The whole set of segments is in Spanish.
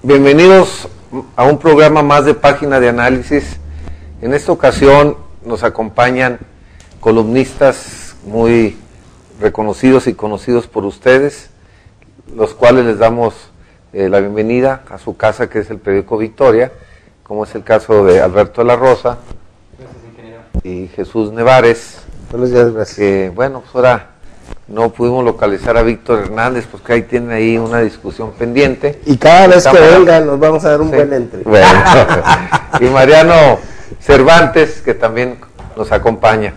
Bienvenidos a un programa más de Página de Análisis. En esta ocasión nos acompañan columnistas muy reconocidos y conocidos por ustedes, los cuales les damos la bienvenida a su casa, que es el periódico Victoria, como es el caso de Alberto de la Rosa. Gracias, ingeniero. Y Jesús Nevares. Buenos días, gracias. Bueno, pues ahora no pudimos localizar a Víctor Hernández, porque ahí tiene ahí una discusión pendiente. Y cada vez que venga nos vamos a dar un buen entre. Bueno. Y Mariano Cervantes, que también nos acompaña.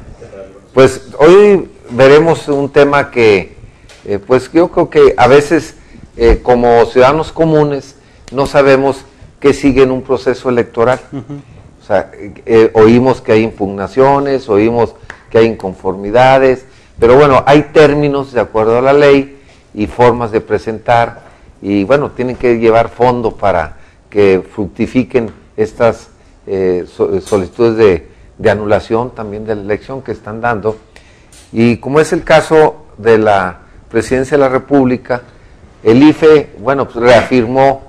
Pues hoy veremos un tema que, pues yo creo que a veces como ciudadanos comunes no sabemos qué sigue en un proceso electoral. O sea, oímos que hay impugnaciones, oímos que hay inconformidades, pero bueno, hay términos de acuerdo a la ley y formas de presentar, y bueno, tienen que llevar fondo para que fructifiquen estas solicitudes de anulación también de la elección que están dando. Y como es el caso de la Presidencia de la República, el IFE, bueno, pues reafirmó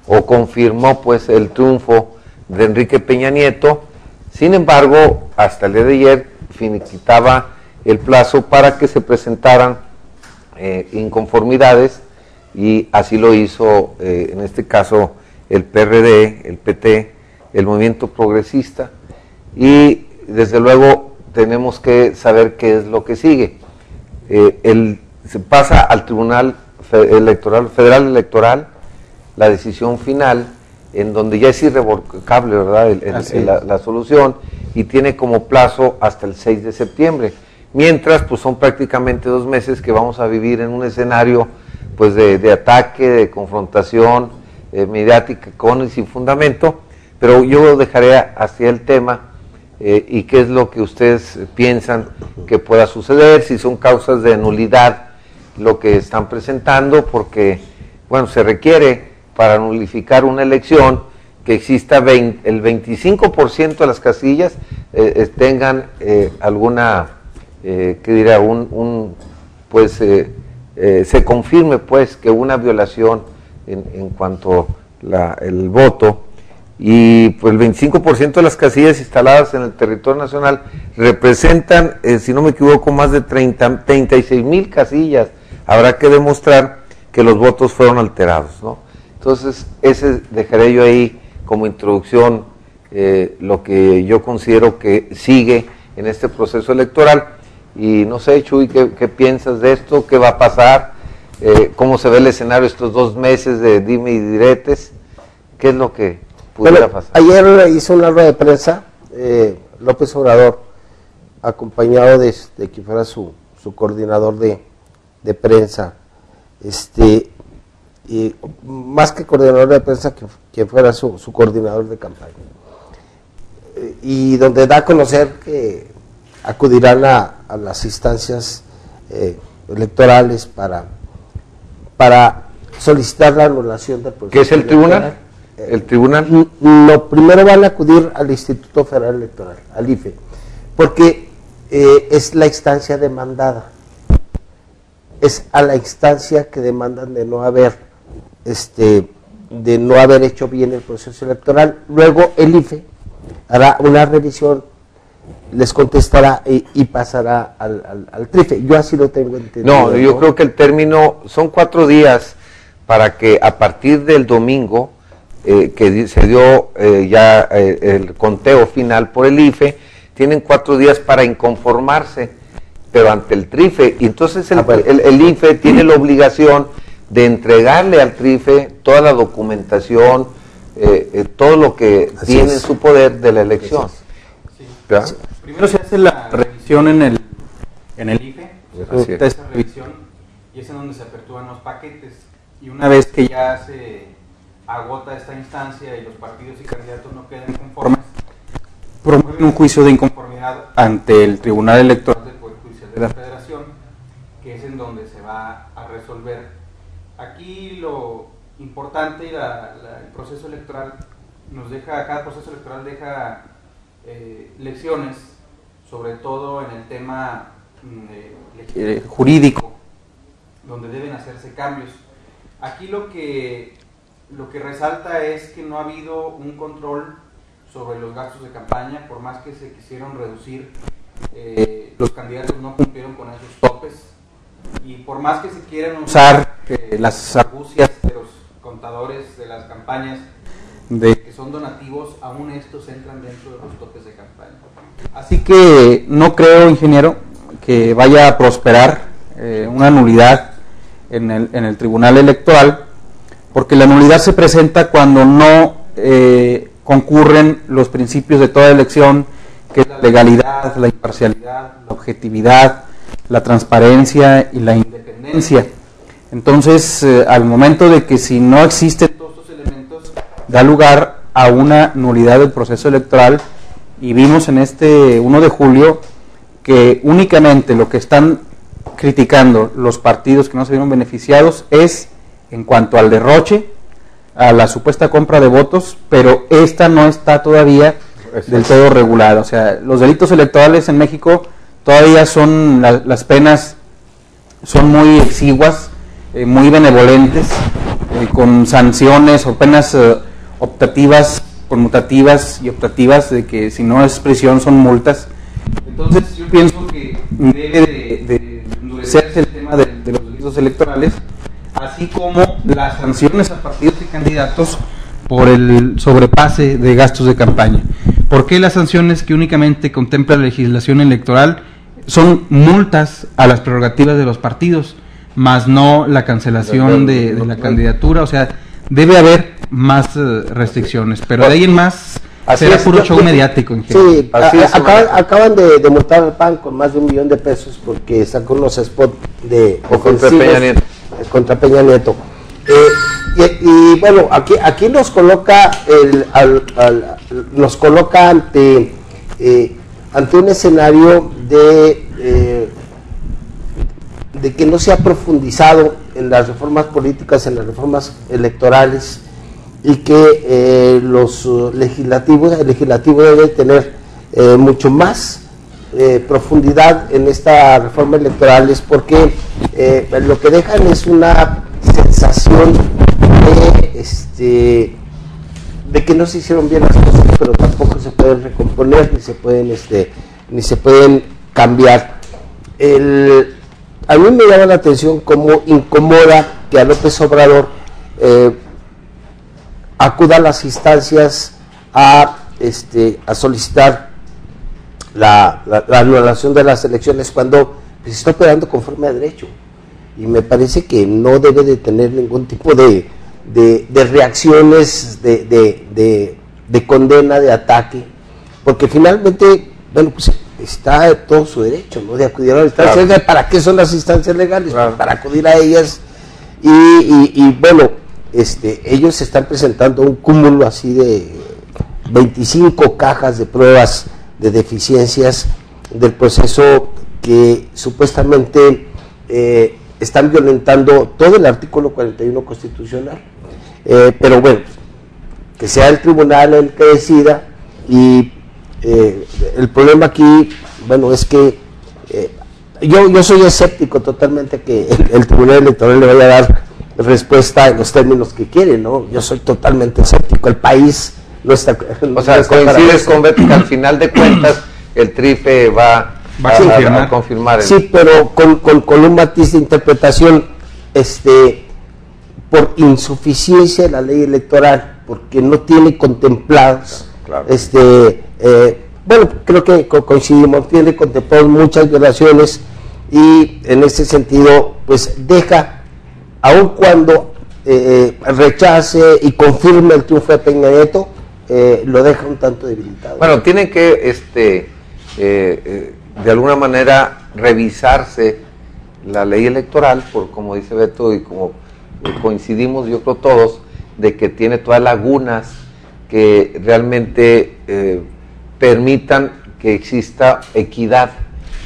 o confirmó pues el triunfo de Enrique Peña Nieto. Sin embargo, hasta el día de ayer finiquitaba el plazo para que se presentaran inconformidades, y así lo hizo en este caso el PRD, el PT, el Movimiento Progresista, y desde luego tenemos que saber qué es lo que sigue. Se pasa al Tribunal Federal Electoral la decisión final, en donde ya es irrevocable, ¿verdad? La solución, y tiene como plazo hasta el 6 de septiembre. Mientras, pues son prácticamente 2 meses que vamos a vivir en un escenario pues de ataque, de confrontación mediática con y sin fundamento, pero yo dejaré hacia el tema y qué es lo que ustedes piensan que pueda suceder, si son causas de nulidad lo que están presentando, porque, bueno, se requiere para nulificar una elección que exista el 25% de las casillas tengan alguna, ¿qué dirá? Se confirme pues que una violación en cuanto el voto, y pues el 25% de las casillas instaladas en el territorio nacional representan, si no me equivoco, más de 36,000 casillas. Habrá que demostrar que los votos fueron alterados, ¿no? Entonces, ese dejaré yo ahí como introducción lo que yo considero que sigue en este proceso electoral. Y no sé, Chuy, ¿qué piensas de esto? ¿Qué va a pasar? ¿Cómo se ve el escenario estos 2 meses de dime y diretes? ¿Qué es lo que pudiera pasar? Ayer hizo una rueda de prensa López Obrador, acompañado de que fuera su coordinador de prensa, y más que coordinador de prensa, que fuera su coordinador de campaña, y donde da a conocer que acudirán a las instancias electorales para solicitar la anulación del proceso. ¿Qué es el tribunal? ¿El tribunal? No, primero van a acudir al Instituto Federal Electoral, al IFE, porque es la instancia demandada. Es a la instancia que demandan de no haber hecho bien el proceso electoral. Luego el IFE hará una revisión, les contestará y pasará al TRIFE. Yo así lo tengo entendido. No, yo creo que el término son 4 días para que a partir del domingo que se dio ya el conteo final por el IFE, tienen 4 días para inconformarse, pero ante el TRIFE. Y entonces el IFE tiene la obligación de entregarle al TRIFE toda la documentación, todo lo que tiene en su poder de la elección. Sí. Primero se hace la revisión en el IFE, se hace esa revisión y es en donde se aperturan los paquetes, y una vez que ya se agota esta instancia y los partidos y candidatos no quedan conformes, promueven un juicio de inconformidad ante el Tribunal Electoral del Poder Judicial de la Federación, que es en donde se va a resolver. Aquí lo importante, el proceso electoral cada proceso electoral deja lecciones, sobre todo en el tema jurídico, donde deben hacerse cambios. Aquí lo que lo que resalta es que no ha habido un control sobre los gastos de campaña, por más que se quisieron reducir, los candidatos no cumplieron con esos topes, y por más que se quieran usar las argucias de los contadores de las campañas de que son donativos, aún estos entran dentro de los topes de campaña. Así que no creo, ingeniero, que vaya a prosperar una nulidad en el Tribunal Electoral, porque la nulidad se presenta cuando no concurren los principios de toda elección, que es la legalidad, la imparcialidad, la objetividad, la transparencia y la independencia. Entonces, al momento de que si no existen todos estos elementos, da lugar a una nulidad del proceso electoral, y vimos en este 1 de julio que únicamente lo que están criticando los partidos que no se vieron beneficiados es en cuanto al derroche, a la supuesta compra de votos, pero esta no está todavía del todo regulada. O sea, los delitos electorales en México todavía son, las penas son muy exiguas, muy benevolentes, con sanciones o penas optativas, conmutativas y optativas, de que si no es prisión son multas. Entonces yo pienso que debe de endurecerse el tema de los delitos electorales, así como las sanciones a partidos y candidatos por el sobrepase de gastos de campaña. ¿Por qué las sanciones que únicamente contempla la legislación electoral son multas a las prerrogativas de los partidos, más no la cancelación de la candidatura? O sea, debe haber más restricciones, pero de ahí en más será puro show mediático. Sí, acaban de multar al PAN con más de $1 millón porque sacó unos spots contra Peña Nieto. Y bueno, aquí nos coloca ante un escenario de que no se ha profundizado en las reformas políticas, en las reformas electorales, y que el legislativo debe tener mucho más profundidad en esta reforma electoral, es porque lo que dejan es una sensación de que no se hicieron bien las cosas, pero tampoco se pueden recomponer ni se pueden cambiar. A mí me llama la atención cómo incomoda que a López Obrador acuda a las instancias a solicitar la anulación de las elecciones cuando se está operando conforme a derecho, y me parece que no debe de tener ningún tipo de reacciones de condena, de ataque, porque finalmente, bueno, pues está todo su derecho, ¿no?, de acudir a las instancias. Claro. ¿Para qué son las instancias legales? Claro. Para acudir a ellas, y bueno, ellos están presentando un cúmulo así de 25 cajas de pruebas de deficiencias del proceso que supuestamente están violentando todo el artículo 41 constitucional, pero bueno, que sea el tribunal el que decida. Y el problema aquí, bueno, es que yo soy escéptico totalmente que el tribunal electoral le vaya a dar respuesta en los términos que quiere, ¿no? Yo soy totalmente escéptico. El país no está... O sea, coincides con Beto que al final de cuentas el TRIFE va a confirmar. Sí, pero con un matiz de interpretación, por insuficiencia de la ley electoral, porque no tiene contemplados, claro. Bueno, creo que coincidimos, tiene contemplados muchas violaciones, y en ese sentido, pues deja, aun cuando rechace y confirme el triunfo de Peña Nieto, lo deja un tanto debilitado. Bueno, tiene que de alguna manera revisarse la ley electoral, por como dice Beto y como coincidimos yo creo todos, de que tiene todas lagunas que realmente permitan que exista equidad.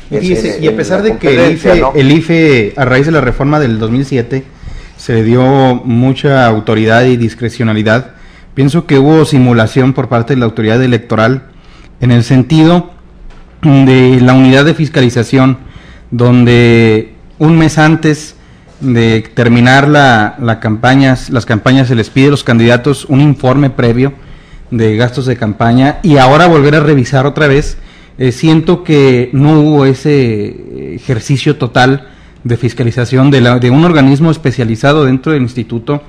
Y a pesar de que el IFE, a raíz de la reforma del 2007, se le dio mucha autoridad y discrecionalidad, pienso que hubo simulación por parte de la autoridad electoral en el sentido de la unidad de fiscalización, donde un mes antes de terminar las campañas se les pide a los candidatos un informe previo de gastos de campaña y ahora volver a revisar otra vez. Siento que no hubo ese ejercicio total de fiscalización de un organismo especializado dentro del instituto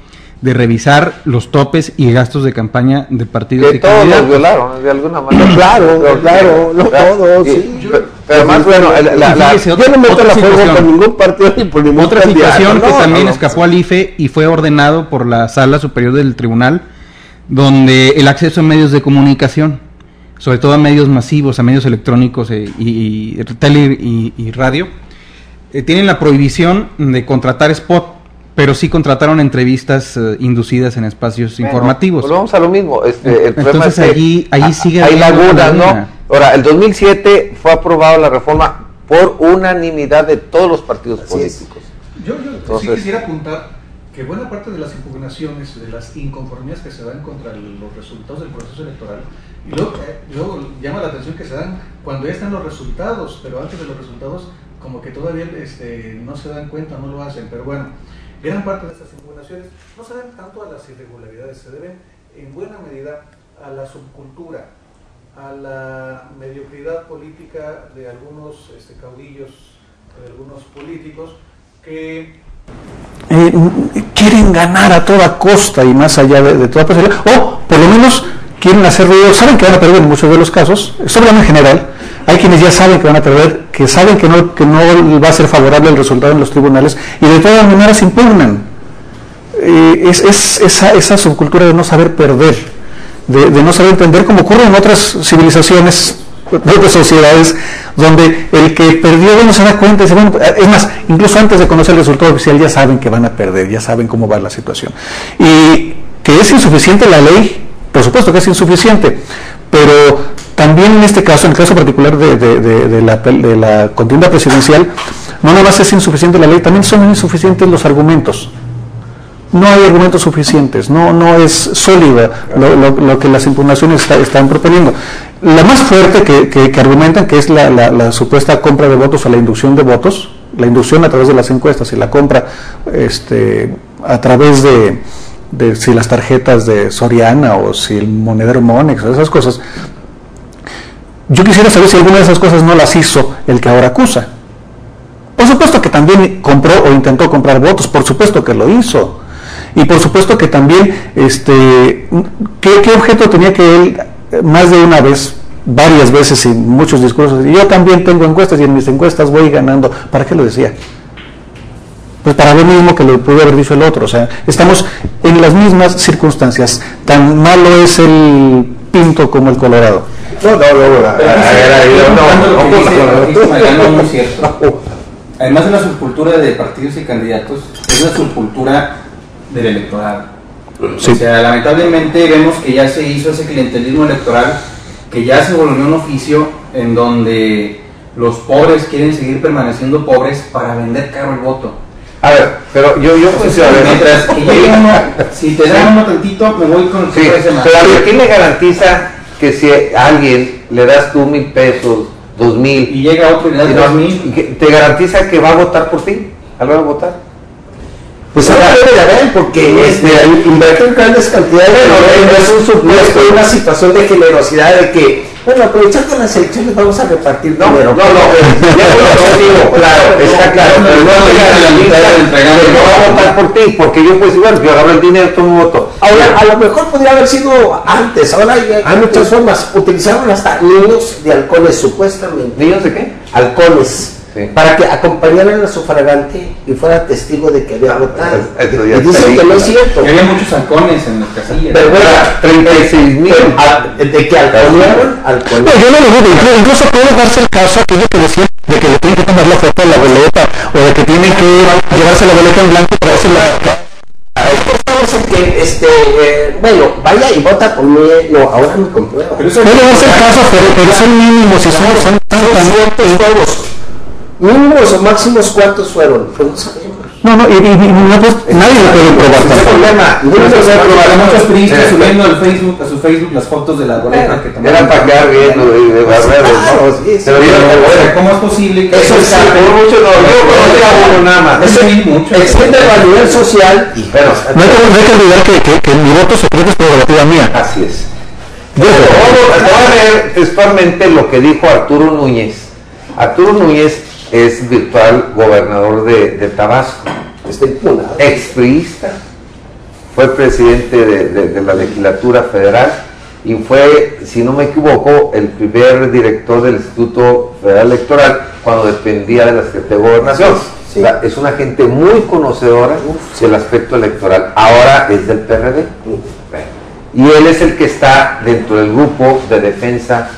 de revisar los topes y gastos de campaña de partidos que todos los violaron de alguna manera. Claro, no todos, sí. Pero más bueno, yo no meto la fuerza por ningún partido ni por ningún otra situación que también escapó al IFE y fue ordenado por la Sala Superior del Tribunal, donde el acceso a medios de comunicación, sobre todo a medios masivos, a medios electrónicos y tele y radio, tienen la prohibición de contratar spot, pero sí contrataron entrevistas inducidas en espacios informativos. Volvemos a lo mismo. El problema es que allí sigue hay lagunas, ¿no? Ahora, el 2007 fue aprobada la reforma por unanimidad de todos los partidos políticos. Yo sí quisiera apuntar que buena parte de las impugnaciones, de las inconformidades que se dan contra los resultados del proceso electoral, y luego llama la atención que se dan cuando ya están los resultados, pero antes de los resultados como que todavía no se dan cuenta, no lo hacen, pero bueno, gran parte de estas impugnaciones no se deben tanto a las irregularidades, se deben en buena medida a la subcultura, a la mediocridad política de algunos caudillos, de algunos políticos que quieren ganar a toda costa y más allá de toda posibilidad, o por lo menos quieren hacer ruido, saben que van a perder en muchos de los casos, esto hablando en general. Hay quienes ya saben que van a perder, que saben que no va a ser favorable el resultado en los tribunales y de todas maneras impugnan. Esa subcultura de no saber perder, de no saber entender, como ocurre en otras civilizaciones, de otras sociedades, donde el que perdió no se da cuenta, dice, bueno, es más, incluso antes de conocer el resultado oficial ya saben que van a perder, ya saben cómo va la situación. Y que es insuficiente la ley, por supuesto que es insuficiente, pero también en este caso, en el caso particular de la contienda presidencial, no nada más es insuficiente la ley, también son insuficientes los argumentos. No hay argumentos suficientes, no es sólido lo que las impugnaciones están proponiendo. La más fuerte que argumentan, que es la supuesta compra de votos o la inducción de votos, la inducción a través de las encuestas y la compra a través de si las tarjetas de Soriana o si el monedero Monex o esas cosas. Yo quisiera saber si alguna de esas cosas no las hizo el que ahora acusa. Por supuesto que también compró o intentó comprar votos, por supuesto que lo hizo. Y por supuesto que también, ¿qué objeto tenía que él más de una vez, varias veces en muchos discursos? Y yo también tengo encuestas y en mis encuestas voy ganando. ¿Para qué lo decía? Pues para lo mismo que lo pudo haber dicho el otro. O sea, estamos en las mismas circunstancias. Tan malo es el Pinto como el Colorado. Además de la subcultura de partidos y candidatos, es la subcultura del electorado. Sí. O sea, lamentablemente vemos que ya se hizo ese clientelismo electoral, que ya se volvió un oficio en donde los pobres quieren seguir permaneciendo pobres para vender caro el voto. A ver, pero yo pues, mientras que llegue uno, si te dan uno tantito, me voy con el ese más. Pero ¿a quién le garantiza que si a alguien le das tú 1,000 pesos, 2,000 y llega otro y le das 2,000, te garantiza que va a votar por ti a la hora de votar? Pues ahora debe de haber, porque invertir grandes cantidades es un supuesto, una situación de generosidad de que, bueno, aprovechando las elecciones vamos a repartir dinero. Claro, está claro, pero no va a votar por ti, porque yo pues igual, yo agarro el dinero, tomo voto. Ahora, a lo mejor podría haber sido antes, ahora hay muchas formas. Utilizaron hasta niños de halcones, supuestamente. ¿Niños de qué? Halcones. Sí. Para que acompañaran a sufragante y fuera testigo de que había votado. Y dicen que no es cierto. Había muchos halcones en las casillas. Pero bueno, 36,000. ¿De que halconearon? No, yo no lo dudo. Incluso puede darse el caso aquello que decían de que le tienen que tomar la foto de la boleta o de que tienen que llevarse la boleta en blanco para hacer bueno, vaya y vota por mí. No, ahora me comprueba. Pero eso puede darse el caso, pero son mínimos y son todos. Mínimos o máximos, ¿cuántos fueron? Pues no sabemos. No, nadie lo puede probar. No hay problema. Muchos periodistas subiendo a su Facebook las fotos de la boleta que tomaron. Era para quedar bien, de barreras, ¿no? Sí, Pero ¿cómo es posible que eso eso sí, por mucho no, yo conocía uno nada más. Eso existe a nivel social y Pero, No hay que olvidar que mi voto secreto es prerrogativa mía. así es. Te voy a leer textualmente lo que dijo Arturo Núñez. Arturo Núñez es virtual gobernador de Tabasco, está impunado. expriista, fue presidente de la legislatura federal y fue, si no me equivoco, el primer director del Instituto Federal Electoral cuando dependía de la Secretaría de Gobernación. Sí. Es una gente muy conocedora del aspecto electoral. Ahora es del PRD. Y él es el que está dentro del grupo de defensa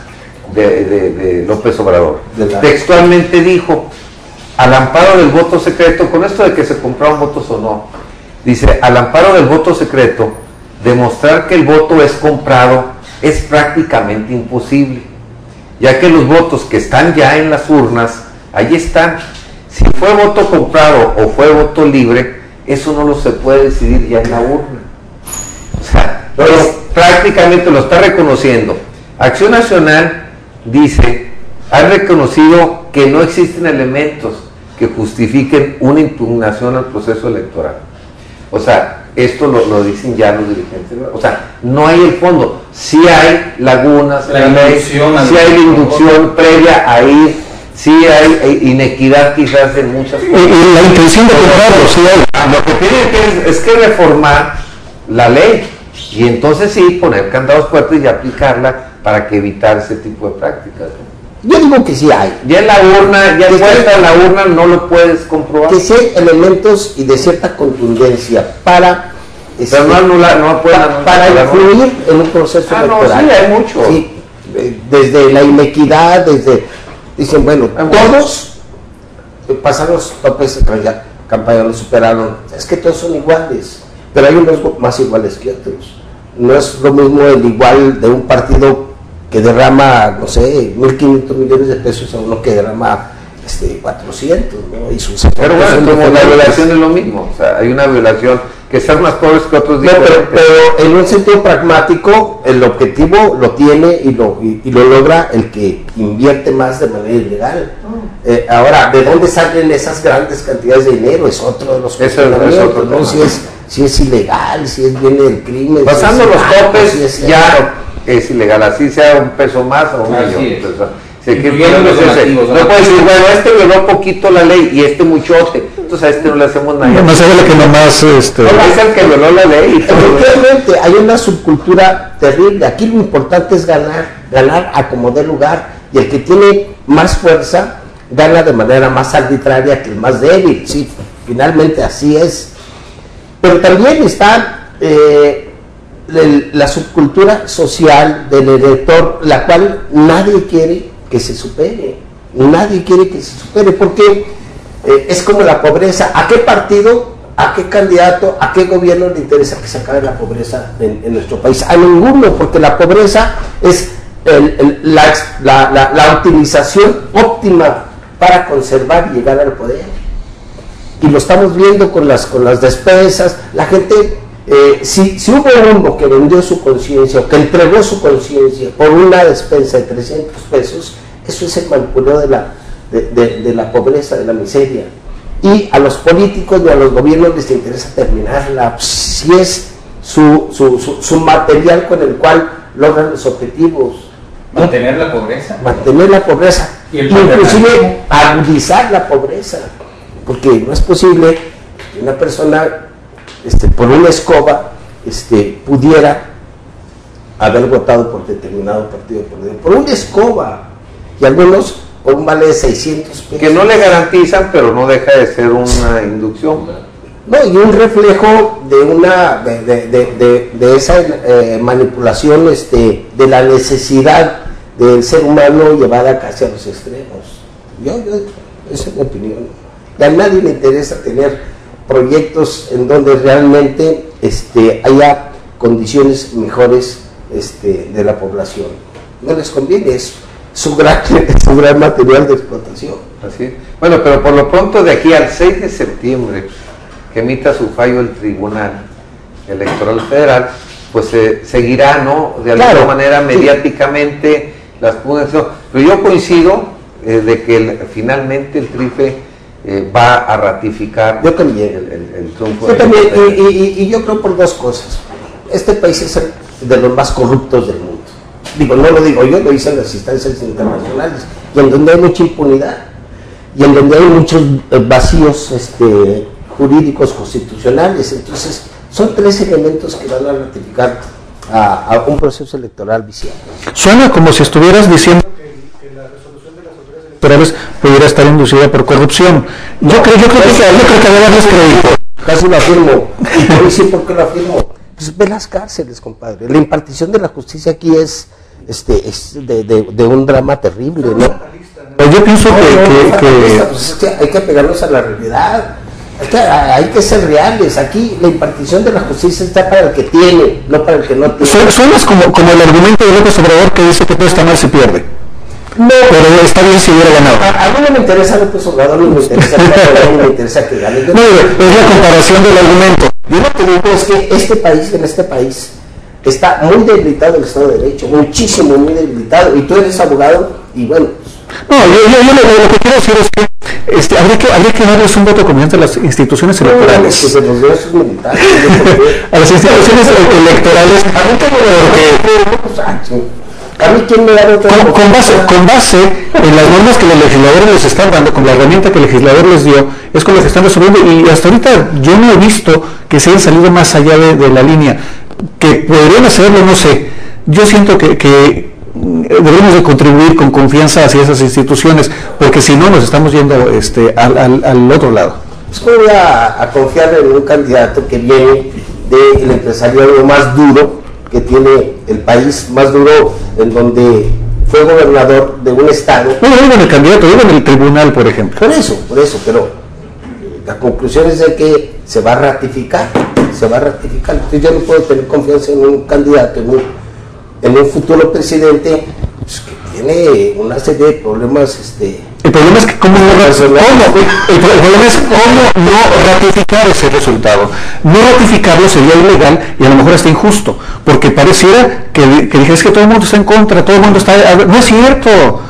de López Obrador. Textualmente dijo, al amparo del voto secreto, con esto de que se compraron votos o no, dice, al amparo del voto secreto, demostrar que el voto es comprado es prácticamente imposible, ya que los votos que están ya en las urnas, ahí están. Si fue voto comprado o fue voto libre, eso no lo se puede decidir ya en la urna. O sea, prácticamente lo está reconociendo. Acción Nacional dice, ha reconocido que no existen elementos que justifiquen una impugnación al proceso electoral. O sea, esto lo dicen ya los dirigentes. O sea, no hay el fondo. Sí hay lagunas, La inducción, sí hay la inducción previa a ir, sí hay inequidad quizás en muchas cosas. Y la intención de comprarlo, sí hay. Lo que tiene es que reformar la ley y entonces sí poner candados fuertes y aplicarla para que evitar ese tipo de prácticas. Yo digo que sí hay. Ya en la urna, ya puesta en la urna no lo puedes comprobar. Que sí hay elementos y de cierta contundencia para Pero no anular, no pueden anular. para influir en un proceso electoral. No, sí, hay mucho. Sí, desde la inequidad, dicen, bueno, todos pasaron los topes de campaña, los superaron. Es que todos son iguales, pero hay unos más iguales que otros. No es lo mismo el igual de un partido que derrama, no sé, 1.500 millones de pesos a uno que derrama 400, ¿no? Y sus pero bueno, como la violación es lo mismo, o sea, hay una violación que están más pobres que otros. No, pero en un sentido pragmático, el objetivo lo tiene y lo logra el que invierte más de manera ilegal. Ahora, ¿de dónde salen esas grandes cantidades de dinero? Es otro de los cuestionamientos, ¿no? Si es ilegal, si viene del crimen. Pasando si los topes, si ya es ilegal, así sea un peso más o un millón. No puedes decir, bueno, este violó poquito la ley y este muchote, entonces a este no le hacemos nada. No sabe lo que nomás No, es el que violó la ley. Efectivamente, hay una subcultura terrible. Aquí lo importante es ganar a como dé lugar, y el que tiene más fuerza gana de manera más arbitraria que el más débil. Sí, finalmente así es. Pero también está la subcultura social del elector, la cual nadie quiere que se supere. Nadie quiere que se supere, porque es como la pobreza. ¿A qué partido, a qué candidato, a qué gobierno le interesa que se acabe la pobreza en nuestro país? A ninguno, porque la pobreza es la utilización óptima para conservar y llegar al poder. Y lo estamos viendo con las despensas. La gente, si hubo uno que vendió su conciencia o que entregó su conciencia por una despensa de 300 pesos, eso es el manipuleo de la pobreza, de la miseria. Y a los políticos y a los gobiernos les interesa terminarla, si es su material con el cual logran los objetivos. Mantener la pobreza. Mantener la pobreza. Y inclusive agudizar la pobreza. Porque no es posible que una persona por una escoba pudiera haber votado por determinado partido político. Por una escoba. Y algunos por un vale de 600 pesos. Que no le garantizan, pero no deja de ser una inducción. No, y un reflejo de esa manipulación de la necesidad del ser humano llevada casi a los extremos. Esa es mi opinión. Y a nadie le interesa tener proyectos en donde realmente haya condiciones mejores de la población. No les conviene eso. Es un gran material de explotación. Así es. Bueno, pero por lo pronto de aquí al 6 de septiembre, que emita su fallo el Tribunal Electoral Federal, pues seguirá, ¿no? De alguna manera mediáticamente las pugnas. Pero yo coincido de que finalmente el TRIFE va a ratificar el triunfo. Yo también, y yo creo por dos cosas. Este país es de los más corruptos del mundo. Digo, no lo digo yo, lo dicen las instancias internacionales, y en donde hay mucha impunidad, y en donde hay muchos vacíos jurídicos constitucionales. Entonces, son tres elementos que van a ratificar a un proceso electoral viciado. Suena como si estuvieras diciendo que la resolución de las autoridades electorales pudiera estar inducida por corrupción. Yo creo que debe darles crédito. Casi lo afirmo. Y te voy a decir por qué lo afirmo. Pues ve las cárceles, compadre. La impartición de la justicia aquí es de un drama terrible, ¿no? Pero yo pienso que hay que pegarnos a la realidad. Hay que ser reales. Aquí la impartición de la justicia está para el que tiene, no para el que no tiene. Suenas como el argumento de López Obrador que dice que todo está mal si pierde. No, pero está bien si hubiera ganado. A mí no me interesa López Obrador, no me interesa que no me interesa que gane. No, es la comparación del argumento. Yo lo que digo es que en este país está muy debilitado el Estado de Derecho, muchísimo, muy debilitado. Y tú eres abogado y bueno. No, yo lo que quiero decir es que habría que darles un voto de confianza a las instituciones electorales. Que se los dé a sus militares. A las instituciones electorales. A mí quién me da otra con base en las normas que los legisladores les están dando, con la herramienta que el legislador les dio, es con lo que están resolviendo. Y hasta ahorita yo no he visto que se hayan salido más allá de la línea. Que podrían hacerlo, no sé. Yo siento que debemos de contribuir con confianza hacia esas instituciones, porque si no nos estamos yendo al otro lado. Pues ¿cómo voy a confiar en un candidato que viene del empresariado más duro que tiene el país, más duro, en donde fue gobernador de un estado? No digo en el candidato, digo en el tribunal, por ejemplo. Por eso, pero la conclusión es de que se va a ratificar. Entonces yo no puedo tener confianza en un candidato, en un futuro presidente, pues, que tiene una serie de problemas. El problema es que cómo no ratificar ese resultado. No ratificarlo sería ilegal y a lo mejor está injusto, porque pareciera que dijeras que todo el mundo está en contra, todo el mundo está. No es cierto.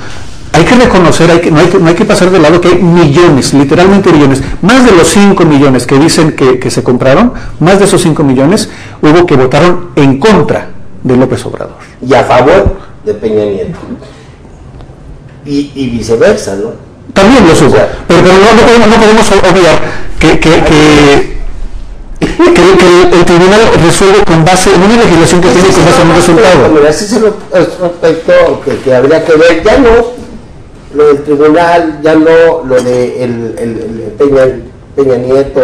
Hay que reconocer, no hay que pasar de lado que hay millones, literalmente millones, más de los 5 millones que dicen que se compraron, más de esos 5 millones hubo que votaron en contra de López Obrador. Y a favor de Peña Nieto. Y viceversa, ¿no? También los hubo, pero no podemos obviar que el tribunal resuelve con base en una legislación que tiene con base en un resultado. Mira, ese es el aspecto que habría que ver. Ya no lo del tribunal, ya no lo de el Peña Nieto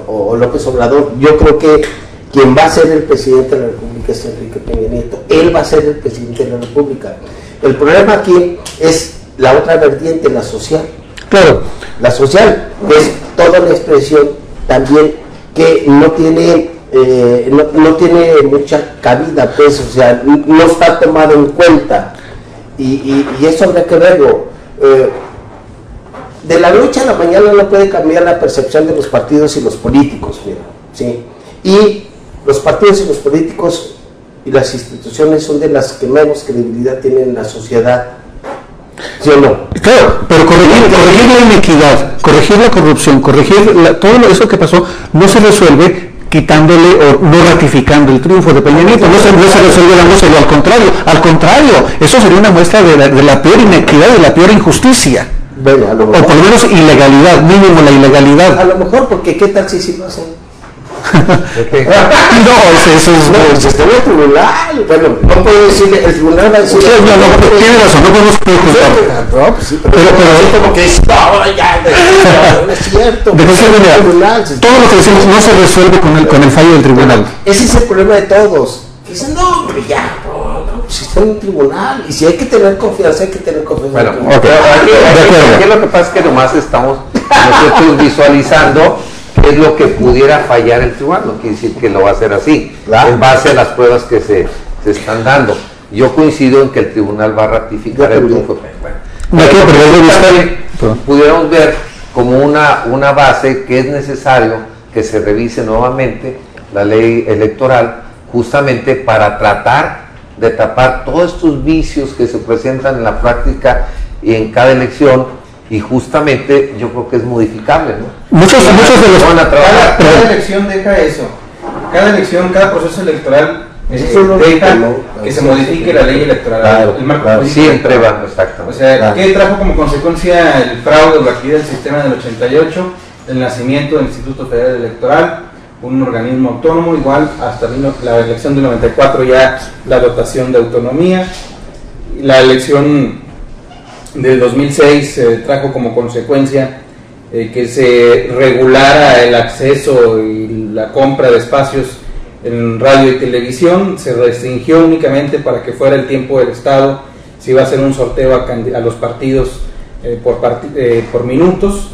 o López Obrador. Yo creo que quien va a ser el presidente de la República es Enrique Peña Nieto. Él va a ser el presidente de la República. El problema aquí es la otra vertiente, la social. Claro. La social es toda la expresión también que no tiene mucha cabida, pues, o sea, no está tomado en cuenta. Y eso habría que verlo. De la noche a la mañana no puede cambiar la percepción de los partidos y los políticos, mira, ¿sí? Y los partidos y los políticos y las instituciones son de las que menos credibilidad tienen en la sociedad, ¿sí o no? Claro, pero corregir la inequidad, corregir la corrupción, todo eso que pasó no se resuelve quitándole o no ratificando el triunfo de Peña Nieto, no se resuelve dándoselo al contrario, eso sería una muestra de la peor inequidad, de la peor injusticia. Bueno, a lo mejor, o por lo menos ilegalidad, mínimo la ilegalidad. A lo mejor, porque ¿qué tal si lo hacen? No, eso es. No, se está en el tribunal. Bueno, no puedo decirle, el tribunal va a decir. No, tiene razón, no podemos prejuzgar. No, pues sí, pero como que es. No es cierto. Todo lo que decimos no se resuelve con el fallo del tribunal. Ese es el problema de todos. Dicen, no, hombre, ya, si está en un tribunal. Y si hay que tener confianza, hay que tener confianza. Bueno, aquí lo que pasa es que nomás estamos nosotros visualizando qué es lo que pudiera fallar el tribunal, no quiere decir que lo va a hacer así, claro, en base a las pruebas que se están dando. Yo coincido en que el tribunal va a ratificar el triunfo. Pudiéramos ver como una base que es necesario que se revise nuevamente la ley electoral justamente para tratar de tapar todos estos vicios que se presentan en la práctica y en cada elección, y justamente yo creo que es modificable, ¿no? Muchos de los... Cada elección deja eso. Cada elección, cada proceso electoral deja que se modifique la ley electoral. Claro, el marco claro, siempre va, exactamente. O sea, ¿qué trajo como consecuencia el fraude o la caída del sistema del 88? El nacimiento del Instituto Federal Electoral, un organismo autónomo, igual hasta la elección del 94 ya la dotación de autonomía. La elección del 2006 trajo como consecuencia que se regulara el acceso y la compra de espacios en radio y televisión. Se restringió únicamente para que fuera el tiempo del Estado, se iba a hacer un sorteo a los partidos por minutos.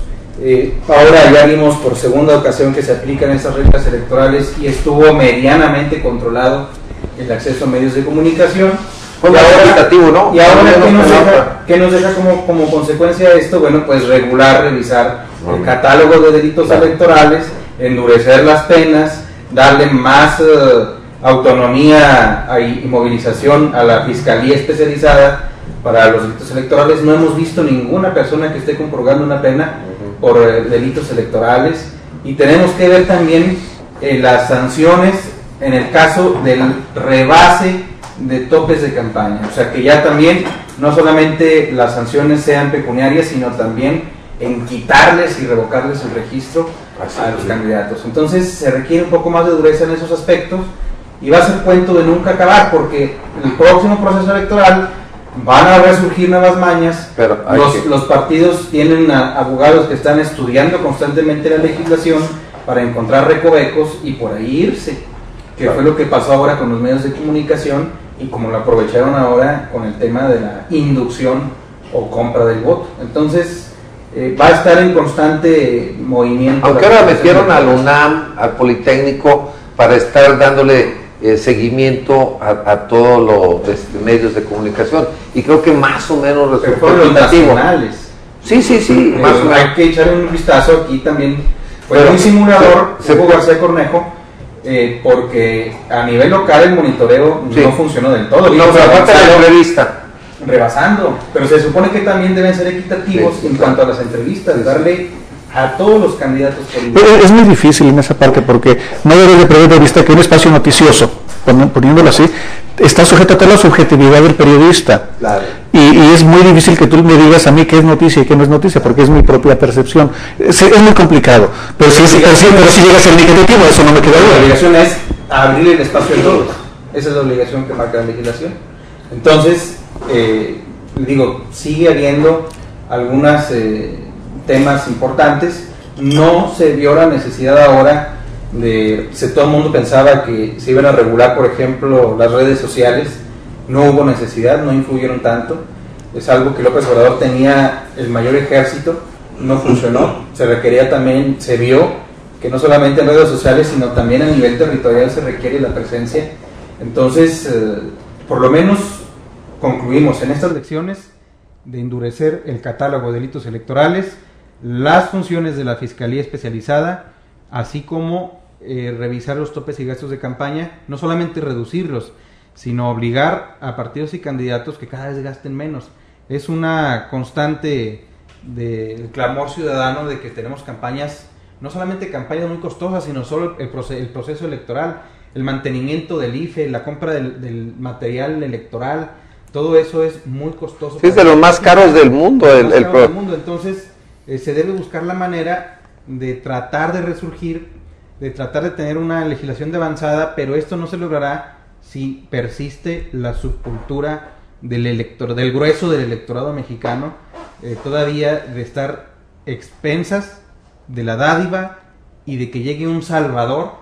Ahora ya vimos por segunda ocasión que se aplican estas reglas electorales y estuvo medianamente controlado el acceso a medios de comunicación. Fue más equitativo, ¿no? Y ahora, ¿qué nos deja como consecuencia de esto? Bueno, pues revisar el catálogo de delitos electorales, endurecer las penas, darle más autonomía y movilización a la Fiscalía Especializada para los delitos electorales. No hemos visto ninguna persona que esté comprobando una pena por delitos electorales, y tenemos que ver también las sanciones en el caso del rebase de topes de campaña, o sea que ya también no solamente las sanciones sean pecuniarias, sino también en quitarles y revocarles el registro a los candidatos. Entonces se requiere un poco más de dureza en esos aspectos, y va a ser cuento de nunca acabar, porque el próximo proceso electoral van a resurgir nuevas mañas. Pero los partidos tienen abogados que están estudiando constantemente la legislación para encontrar recovecos y por ahí irse, que fue lo que pasó ahora con los medios de comunicación, y como lo aprovecharon ahora con el tema de la inducción o compra del voto. Entonces va a estar en constante movimiento. Aunque ahora metieron al UNAM, al Politécnico, para estar dándole seguimiento a todos los medios de comunicación, y creo que más o menos resultó equitativo. Sí, más o menos. Hay que echarle un vistazo aquí también. Fue un simulador, Hugo García Cornejo, porque a nivel local el monitoreo no funcionó del todo. No, pero aparte de la entrevista. Rebasando, pero se supone que también deben ser equitativos en cuanto a las entrevistas, darle a todos los candidatos políticos. Es muy difícil en esa parte, porque no debe de perder de vista que un espacio noticioso, poniéndolo así, está sujeto a toda la subjetividad del periodista. Claro. Y es muy difícil que tú me digas a mí qué es noticia y qué no es noticia, porque es mi propia percepción. Es muy complicado, pero si llega a ser equitativo, eso no me queda duda. La obligación es abrir el espacio a todos. Esa es la obligación que marca la legislación. Entonces, sigue habiendo algunos temas importantes. No se vio la necesidad ahora todo el mundo pensaba que se iban a regular, por ejemplo, las redes sociales. No hubo necesidad, no influyeron tanto. Es algo que López Obrador tenía el mayor ejército, no funcionó. Se vio que no solamente en redes sociales, sino también a nivel territorial se requiere la presencia. Entonces, por lo menos concluimos en estas lecciones de endurecer el catálogo de delitos electorales, las funciones de la Fiscalía Especializada, así como revisar los topes y gastos de campaña, no solamente reducirlos, sino obligar a partidos y candidatos que cada vez gasten menos. Es una constante del clamor ciudadano de que tenemos campañas, no solamente campañas muy costosas, sino solo el proceso electoral, el mantenimiento del IFE, la compra del material electoral, todo eso es muy costoso. Sí, es de los más caros del mundo. Entonces se debe buscar la manera de tratar de resurgir, de tratar de tener una legislación de avanzada, pero esto no se logrará si persiste la subcultura del grueso del electorado mexicano, todavía de estar expensas de la dádiva y de que llegue un salvador,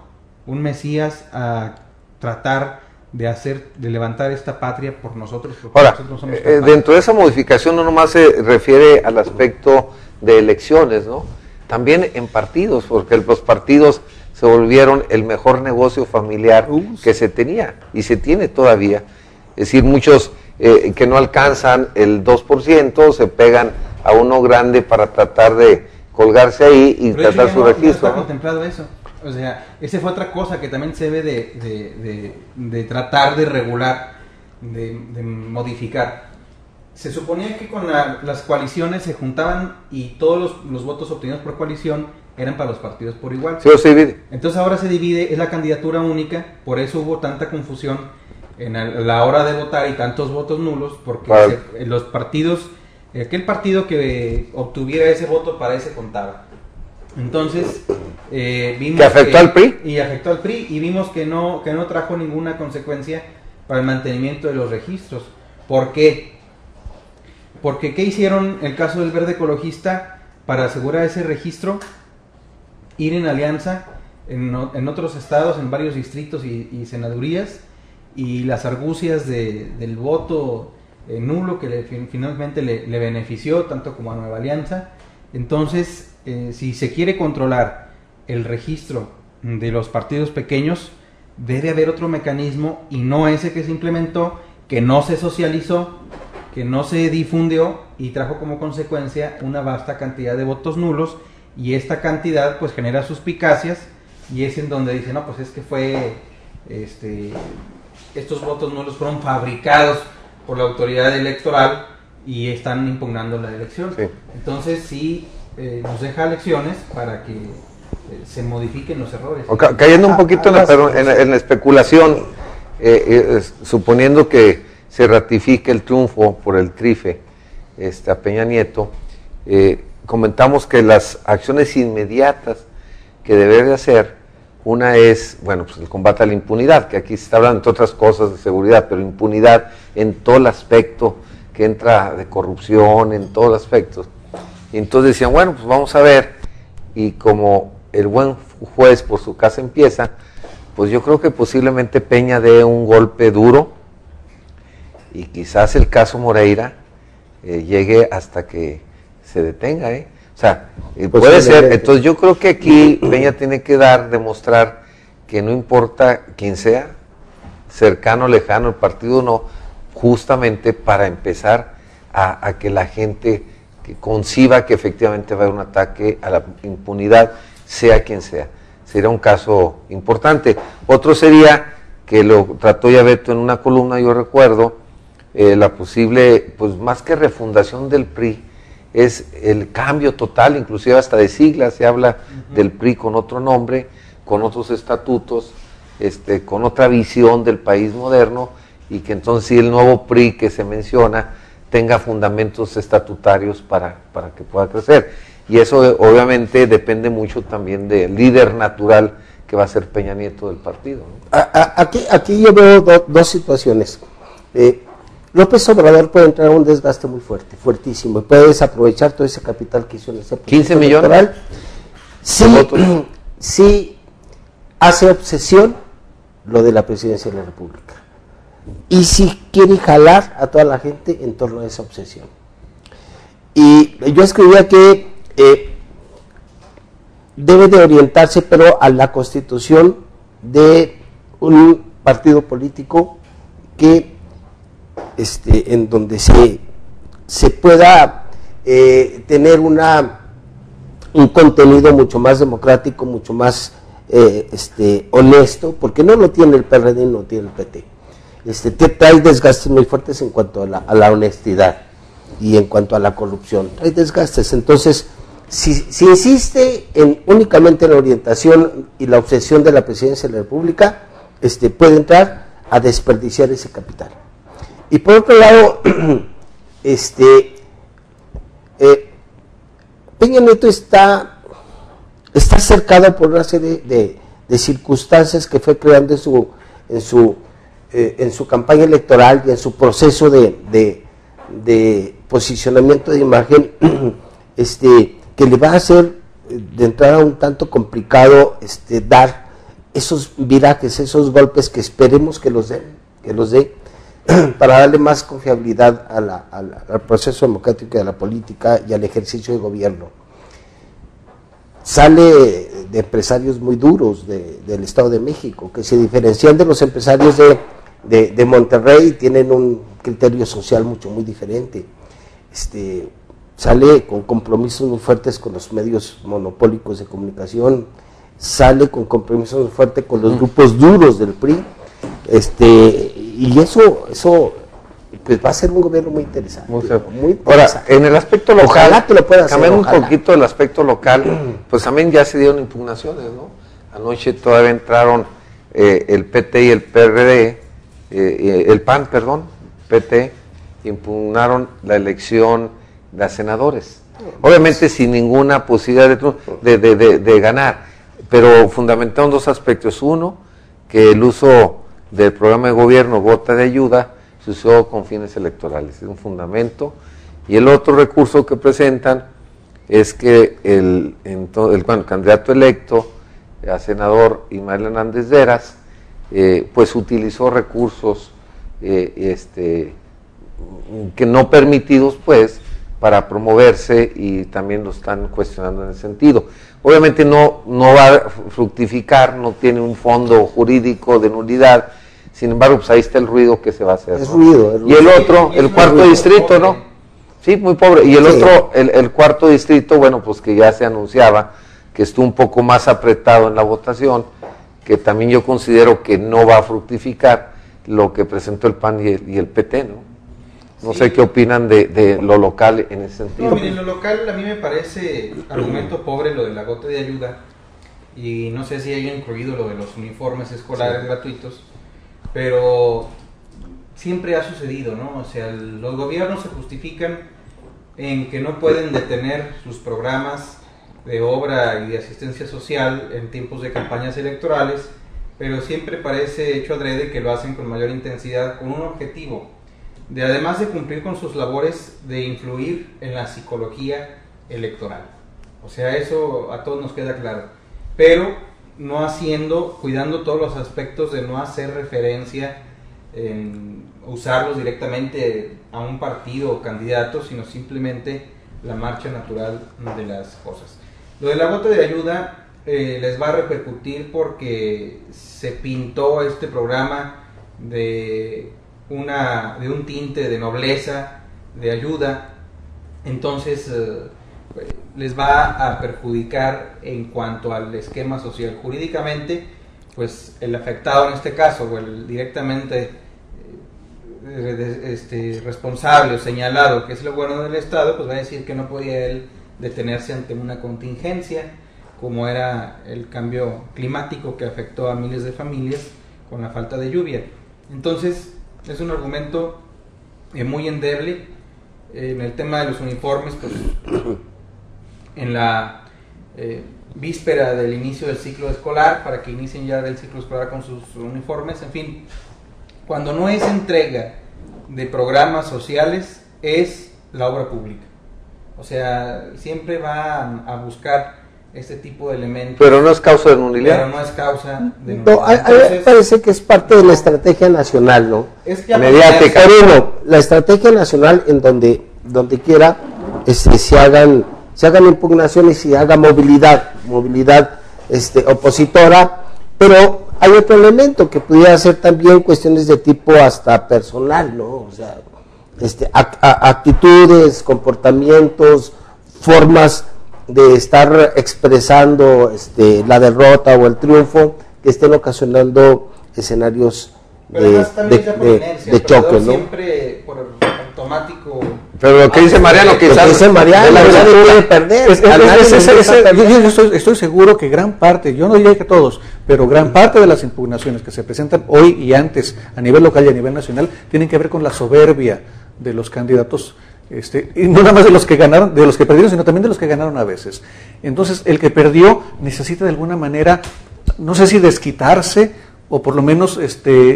un mesías a tratar de levantar esta patria por nosotros. Ahora, nosotros no somos capaces. Dentro de esa modificación no nomás se refiere al aspecto de elecciones, ¿no? También en partidos, porque los partidos se volvieron el mejor negocio familiar que se tenía y se tiene todavía. Es decir, muchos que no alcanzan el 2% se pegan a uno grande para tratar de colgarse ahí y pero tratar su registro. No está contemplado eso. O sea, esa fue otra cosa que también se debe de tratar de regular, de modificar. Se suponía que con las coaliciones se juntaban y todos los votos obtenidos por coalición eran para los partidos por igual. Sí, se divide. Entonces ahora se divide, es la candidatura única, por eso hubo tanta confusión en la hora de votar y tantos votos nulos, porque los partidos, aquel partido que obtuviera ese voto para ese contaba. Entonces vimos ¿que afectó al PRI? Y afectó al PRI y vimos que no trajo ninguna consecuencia para el mantenimiento de los registros. ¿Por qué? Porque ¿qué hicieron el caso del Verde Ecologista para asegurar ese registro? Ir en alianza en otros estados, en varios distritos y senadurías, y las argucias del voto nulo que finalmente le benefició tanto como a Nueva Alianza. Entonces, si se quiere controlar el registro de los partidos pequeños, debe haber otro mecanismo y no ese que se implementó, que no se socializó, que no se difundió y trajo como consecuencia una vasta cantidad de votos nulos, y esta cantidad pues genera suspicacias, y es en donde dicen, no, pues es que fue estos votos nulos fueron fabricados por la autoridad electoral y están impugnando la elección. Sí. Entonces sí nos deja lecciones para que se modifiquen los errores. Cayendo un poquito en la especulación, suponiendo que se ratifique el triunfo por el TRIFE a Peña Nieto, comentamos que las acciones inmediatas que debe de hacer, una es, bueno, pues el combate a la impunidad, que aquí se está hablando entre otras cosas de seguridad, pero impunidad en todo el aspecto que entra de corrupción, en todos los aspectos. Y entonces decían, bueno, pues vamos a ver, y como el buen juez por su casa empieza, pues yo creo que posiblemente Peña dé un golpe duro, y quizás el caso Moreira llegue hasta que se detenga, O sea, puede ser. Entonces yo creo que aquí Peña tiene que demostrar que no importa quién sea, cercano, lejano, el partido no, justamente para empezar a que la gente que conciba que efectivamente va a haber un ataque a la impunidad, sea quien sea. Sería un caso importante. Otro sería, que lo trató ya Beto en una columna, yo recuerdo, la posible, pues más que refundación del PRI, es el cambio total, inclusive hasta de siglas, se habla del PRI con otro nombre, con otros estatutos, con otra visión del país moderno, y que entonces sí el nuevo PRI que se menciona tenga fundamentos estatutarios para que pueda crecer. Y eso obviamente depende mucho también del líder natural que va a ser Peña Nieto del partido, ¿no? Aquí yo veo dos situaciones. López Obrador puede entrar a un desgaste muy fuerte, fuertísimo, y puede desaprovechar todo ese capital que hizo en ese proceso 15 millones sí hace obsesión lo de la presidencia de la República, y si quiere jalar a toda la gente en torno a esa obsesión. Y yo escribía que debe de orientarse pero a la constitución de un partido político que en donde se pueda tener un contenido mucho más democrático, mucho más honesto, porque no lo tiene el PRD, no tiene el PT. Trae desgastes muy fuertes en cuanto a la honestidad y en cuanto a la corrupción, trae desgastes. Entonces, si insiste únicamente en la orientación y la obsesión de la presidencia de la República, puede entrar a desperdiciar ese capital. Y por otro lado, Peña Nieto está cercado por una serie de circunstancias que fue creando en su campaña electoral y en su proceso de posicionamiento de imagen, que le va a hacer de entrada un tanto complicado dar esos virajes, esos golpes que esperemos que los dé, para darle más confiabilidad al proceso democrático de la política y al ejercicio de gobierno. Sale de empresarios muy duros del Estado de México, que se diferencian de los empresarios de Monterrey, tienen un criterio social muy diferente. Sale con compromisos muy fuertes con los medios monopólicos de comunicación, sale con compromiso muy fuerte con los grupos duros del PRI, y eso pues va a ser un gobierno muy interesante. Muy interesante. Ahora, en el aspecto local, ojalá que lo pueda hacer, cambiando un poquito el aspecto local, pues también ya se dieron impugnaciones, ¿no? Anoche todavía entraron el PT y el PRD, el PAN, perdón, PT, impugnaron la elección de senadores. Obviamente sin ninguna posibilidad de ganar, pero fundamentaron dos aspectos. Uno, que el uso del programa de gobierno Gota de Ayuda se usó con fines electorales, es un fundamento. Y el otro recurso que presentan es que el candidato electo a senador Ismael Hernández Deras, pues utilizó recursos que no permitidos, pues, para promoverse, y también lo están cuestionando en ese sentido. Obviamente no va a fructificar, no tiene un fondo jurídico de nulidad, sin embargo, pues ahí está el ruido que se va a hacer. Es ruido. Y el otro, el cuarto distrito, ¿no? Sí, muy pobre. Y el otro, el cuarto distrito, bueno, pues que ya se anunciaba que estuvo un poco más apretado en la votación, que también yo considero que no va a fructificar lo que presentó el PAN y el PT, ¿no? No sé qué opinan de lo local en ese sentido. No, miren, lo local a mí me parece argumento pobre lo de la gota de ayuda, y no sé si haya incluido lo de los uniformes escolares gratuitos, pero siempre ha sucedido, ¿no? O sea, los gobiernos se justifican en que no pueden detener sus programas de obra y de asistencia social en tiempos de campañas electorales, pero siempre parece hecho adrede que lo hacen con mayor intensidad, con un objetivo de, además de cumplir con sus labores, de influir en la psicología electoral. O sea, eso a todos nos queda claro, pero no cuidando todos los aspectos de no hacer referencia en usarlos directamente a un partido o candidato, sino simplemente la marcha natural de las cosas. Lo de la gota de ayuda les va a repercutir porque se pintó este programa de un tinte de nobleza, de ayuda, entonces les va a perjudicar en cuanto al esquema social. Jurídicamente, pues el afectado en este caso, o el directamente responsable o señalado, que es el gobierno del Estado, pues va a decir que no podía él detenerse ante una contingencia, como era el cambio climático que afectó a miles de familias con la falta de lluvia. Entonces, es un argumento muy endeble. En el tema de los uniformes, pues en la víspera del inicio del ciclo escolar, para que inicien ya el ciclo escolar con sus uniformes, en fin, cuando no es entrega de programas sociales, es la obra pública. O sea, siempre va a buscar este tipo de elementos. Pero no es causa de nulidad. Pero no es causa de nulidad. No, a mí me parece que es parte de la estrategia nacional, ¿no? Es mediática. Pero la estrategia nacional, en donde quiera se hagan impugnaciones y haga movilidad opositora, pero hay otro elemento que pudiera ser también cuestiones de tipo hasta personal, ¿no? O sea, actitudes, comportamientos, formas de estar expresando la derrota o el triunfo que estén ocasionando escenarios de choque, ¿no? Siempre por automático. Pero lo que dice Mariano, quizás nadie puede perder. Estoy seguro que gran parte, yo no diría que todos, pero gran parte de las impugnaciones que se presentan hoy y antes a nivel local y a nivel nacional tienen que ver con la soberbia de los candidatos, y no nada más de los que ganaron, de los que perdieron, sino también de los que ganaron a veces. Entonces, el que perdió necesita de alguna manera, no sé si desquitarse, o por lo menos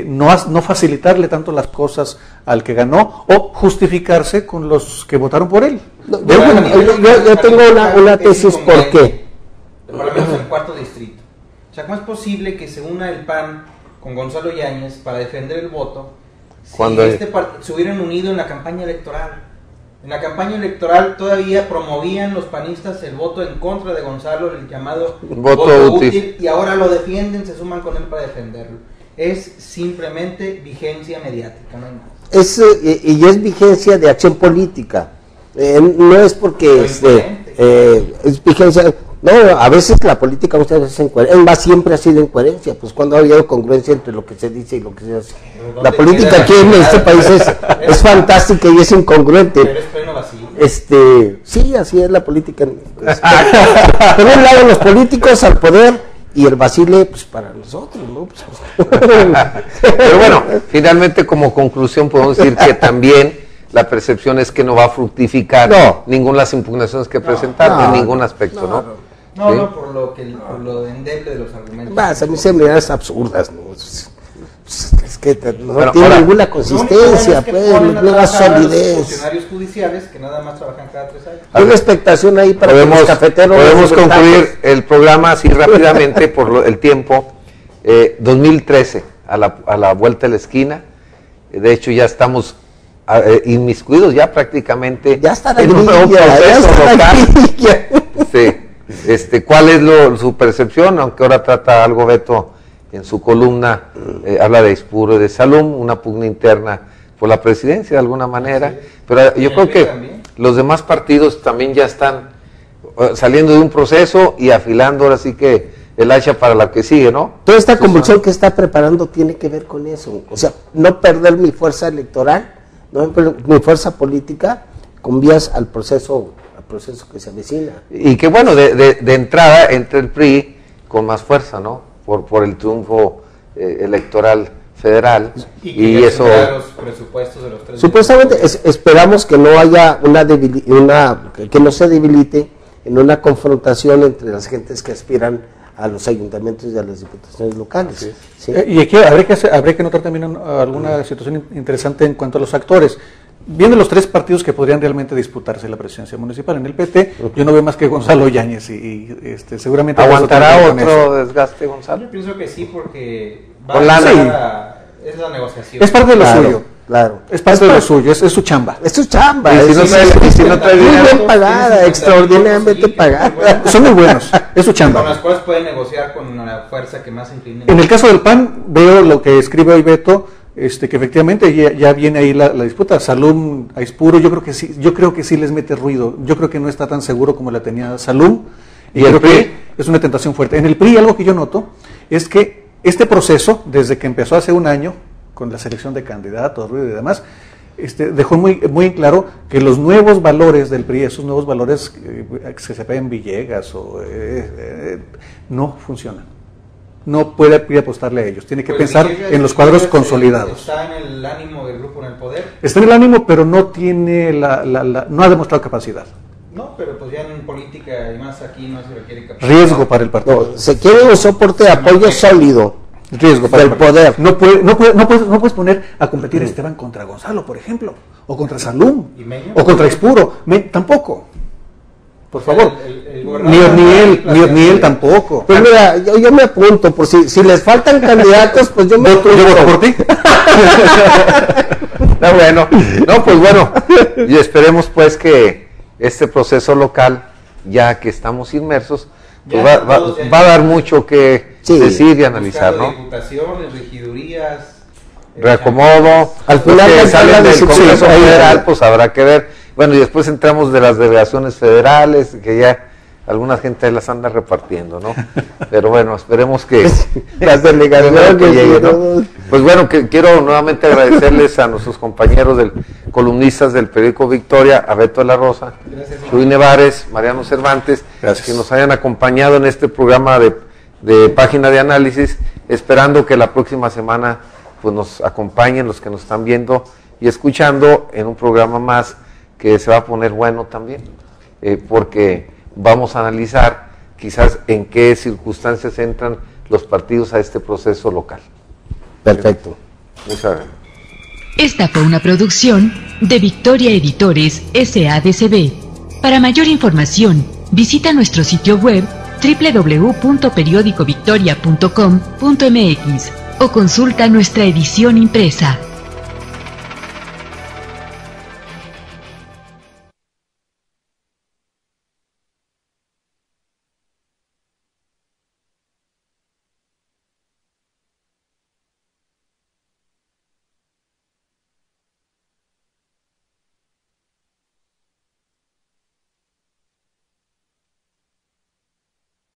no facilitarle tanto las cosas al que ganó, o justificarse con los que votaron por él. Yo tengo una tesis. ¿Por qué? Por lo menos en el cuarto distrito. O sea, ¿cómo es posible que se una el PAN con Gonzalo Yáñez para defender el voto si se hubieran unido en la campaña electoral? En la campaña electoral todavía promovían los panistas el voto en contra de Gonzalo, el llamado voto útil, y ahora lo defienden, se suman con él para defenderlo. Es simplemente vigencia mediática, no hay más. Y es vigencia de acción política. No es porque es vigencia. No, a veces la política muchas veces siempre ha sido incoherencia, pues cuando ha habido congruencia entre lo que se dice y lo que se hace. La política aquí en este país es fantástica y es incongruente. Pero es pleno vacío. Sí, así es la política. Por un lado los políticos al poder y el vacile pues para nosotros, ¿no? Pero bueno, finalmente como conclusión podemos decir que también la percepción es que no va a fructificar ninguna de las impugnaciones que presentaron en ningún aspecto, ¿no? No, por lo endeble de los argumentos. A mí se me dan absurdas, ¿no? Es que no tiene ninguna consistencia, pues, ninguna solidez. Los funcionarios judiciales que nada más trabajan cada 3 años. Hay una expectación ahí para que los cafeteros... Podemos concluir el programa así rápidamente por el tiempo. 2013, a la vuelta de la esquina. De hecho, ya estamos inmiscuidos ya prácticamente en un nuevo proceso local. Sí. ¿Cuál es su percepción? Aunque ahora trata algo Beto en su columna, habla de Aispuro y de Salum, una pugna interna por la presidencia de alguna manera, sí. Pero yo creo que también los demás partidos también ya están saliendo de un proceso y afilando ahora sí que el hacha para la que sigue, ¿no? Toda esta convulsión que está preparando tiene que ver con eso, o sea, no perder mi fuerza electoral, no perder mi fuerza política con vías al proceso que se avecina. Y que bueno, de entrada entre el PRI con más fuerza, ¿no? Por el triunfo electoral federal y eso los presupuestos de los 3 supuestamente esperamos que no haya que no se debilite en una confrontación entre las gentes que aspiran a los ayuntamientos y a las diputaciones locales. Sí. Y aquí habría que notar también alguna situación interesante en cuanto a los actores. Viendo los 3 partidos que podrían realmente disputarse la presidencia municipal en el PT, yo no veo más que Gonzalo Yáñez y seguramente... ¿Aguantará otro desgaste, Gonzalo? Yo pienso que sí, porque es la negociación. Es parte de lo suyo. Claro. Es parte de lo suyo, es su chamba. Es su chamba. Y si no trae muy bien pagada, extraordinariamente pagada. Son muy buenos, es su chamba. Con las cuales pueden negociar con la fuerza que más incline. En el caso del PAN, veo lo que escribe hoy Beto, que efectivamente ya viene ahí la disputa. Salum, Aispuro, yo creo que sí les mete ruido. Yo creo que no está tan seguro como la tenía Salum. Y creo que es una tentación fuerte. En el PRI algo que yo noto es que este proceso, desde que empezó hace un año, con la selección de candidatos, ruido y demás, dejó muy claro que los nuevos valores del PRI, esos nuevos valores que se ven en Villegas, no funcionan. No puede apostarle a ellos, tiene que pensar en los cuadros consolidados. ¿Está en el ánimo del grupo en el poder? Está en el ánimo, pero no tiene no ha demostrado capacidad. No, pero pues ya en política y más aquí no se requiere capacidad. Riesgo para el partido. No, se quiere un soporte de apoyo sólido. Riesgo para el poder. No puedes poner a competir a Esteban contra Gonzalo, por ejemplo, o contra Salum, o contra Aispuro, tampoco. Por favor, ni él tampoco. Pues mira, yo me apunto, por si les faltan candidatos, pues yo me apunto. ¿Yo voto por ti? Pues bueno, y esperemos pues que este proceso local, ya que estamos inmersos, pues va a dar mucho que decir y analizar, ¿no? Diputaciones, regidurías, reacomodo, al final que salen del Congreso Federal, pues habrá que ver. Bueno, y después entramos de las delegaciones federales, que ya alguna gente las anda repartiendo, ¿no? Pero bueno, esperemos que las delegaciones que lleguen, ¿no? Pues bueno, quiero nuevamente agradecerles a nuestros compañeros columnistas del periódico Victoria, a Beto de la Rosa, Luis Nevares, Mariano Cervantes, que nos hayan acompañado en este programa de Página de Análisis, esperando que la próxima semana pues nos acompañen los que nos están viendo y escuchando en un programa más que se va a poner bueno también, porque vamos a analizar quizás en qué circunstancias entran los partidos a este proceso local. Perfecto. Muchas gracias. Esta fue una producción de Victoria Editores SADCB. Para mayor información, visita nuestro sitio web www.periodicovictoria.com.mx o consulta nuestra edición impresa.